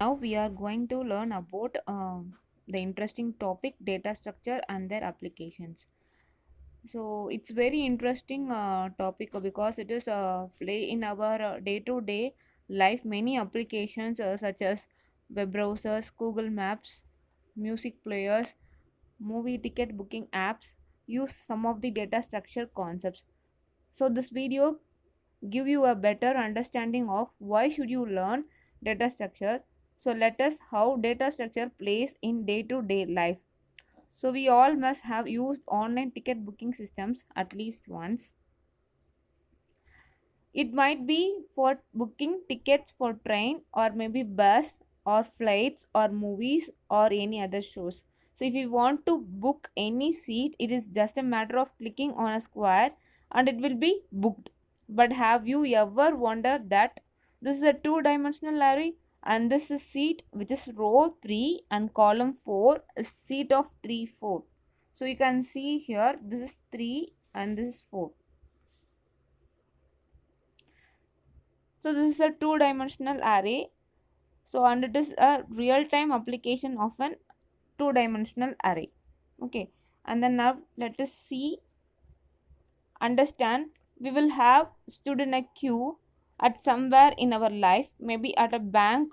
Now we are going to learn about the interesting topic data structure and their applications. So it's very interesting topic because it is play in our day-to-day life. Many applications such as web browsers, Google Maps, music players, movie ticket booking apps use some of the data structure concepts. So this video give you a better understanding of why should you learn data structure. So let us how data structure plays in day to day life. So we all must have used online ticket booking systems at least once. It might be for booking tickets for train or maybe bus or flights or movies or any other shows. So if you want to book any seat, it is just a matter of clicking on a square and it will be booked. But have you ever wondered that this is a two-dimensional array and this is seat which is row 3 and column 4 is seat of 3 4. So you can see here this is 3 and this is 4. So this is a two-dimensional array. So and it is a real-time application of an two-dimensional array. Okay. And then now let us see, understand. We will have stood in a queue at somewhere in our life, maybe at a bank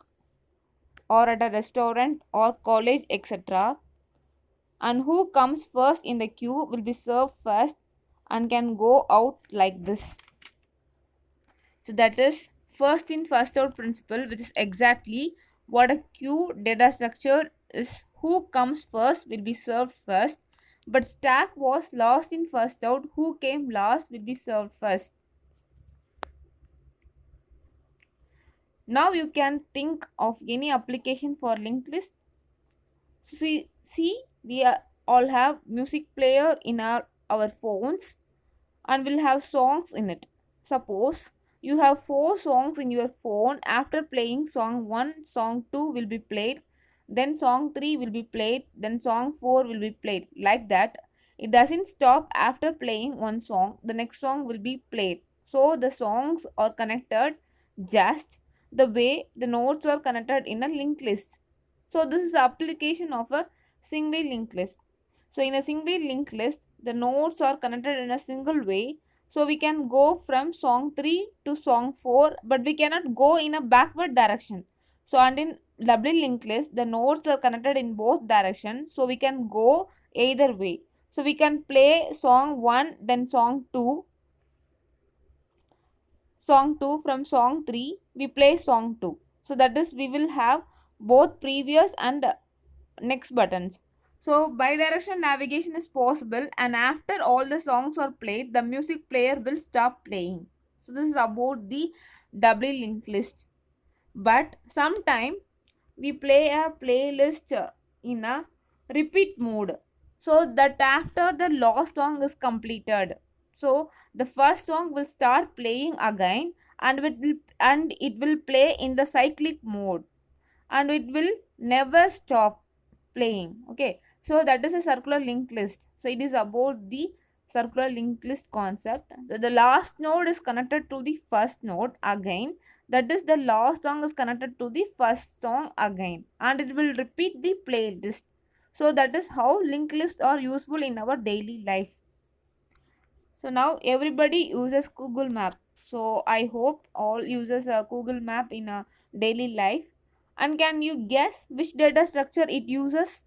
or at a restaurant or college, etc. And who comes first in the queue will be served first and can go out like this. So that is first in first out principle, which is exactly what a queue data structure is. Who comes first will be served first, but stack was last in first out. Who came last will be served first. Now you can think of any application for linked list. See, we all have music player in our phones and will have songs in it. Suppose you have 4 songs in your phone. After playing song 1, song 2 will be played, then song 3 will be played, then song 4 will be played. Like that, it doesn't stop after playing one song, the next song will be played. So the songs are connected just the way the nodes are connected in a linked list. So this is the application of a single linked list. So in a single linked list, the nodes are connected in a single way. So we can go from song 3 to song 4, but we cannot go in a backward direction. So and in doubly linked list, the nodes are connected in both directions. So we can go either way. So we can play song 1, then song 2, song 2 from song 3, we play song 2. So that is we will have both previous and next buttons. So bidirectional navigation is possible and after all the songs are played, the music player will stop playing. So this is about the doubly linked list. But sometime we play a playlist in a repeat mode so that after the last song is completed, so the first song will start playing again and it will play in the cyclic mode and it will never stop playing. Okay, so that is a circular linked list. So it is about the circular linked list concept. So the last node is connected to the first node again, that is the last song is connected to the first song again and it will repeat the playlist. So that is how linked lists are useful in our daily life. So now everybody uses Google Map. So I hope all uses a Google Map in a daily life. And can you guess which data structure it uses?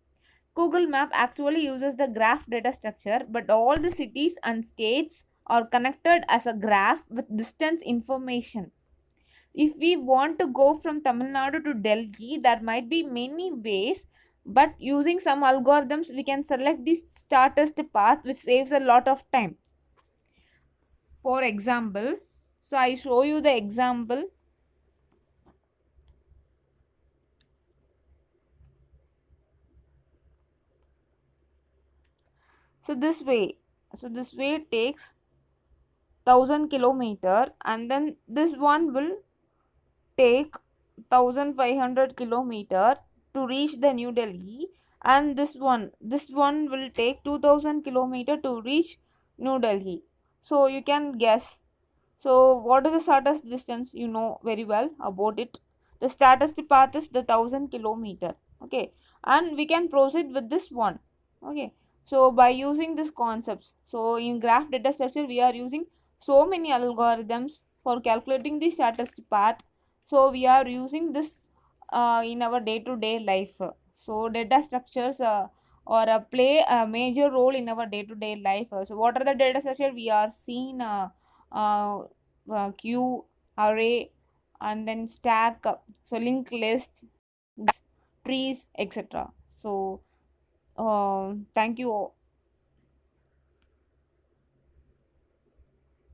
Google Map actually uses the graph data structure, but all the cities and states are connected as a graph with distance information. If we want to go from Tamil Nadu to Delhi, there might be many ways, but using some algorithms, we can select the shortest path, which saves a lot of time. For example, so I show you the example. So this way takes 1000 kilometer and then this one will take 1500 kilometer to reach the New Delhi, and this one will take 2000 kilometer to reach New Delhi. So you can guess. So what is the shortest distance? You know very well about it. The shortest path is the 1000 kilometer. Okay, and we can proceed with this one. Okay, so by using these concepts, so in graph data structure we are using so many algorithms for calculating the shortest path. So we are using this in our day to day life. So data structures or play a major role in our day to day life. So what are the data structure we are seeing? Uh, Queue, array, and then stack, so linked list, trees, etc. So thank you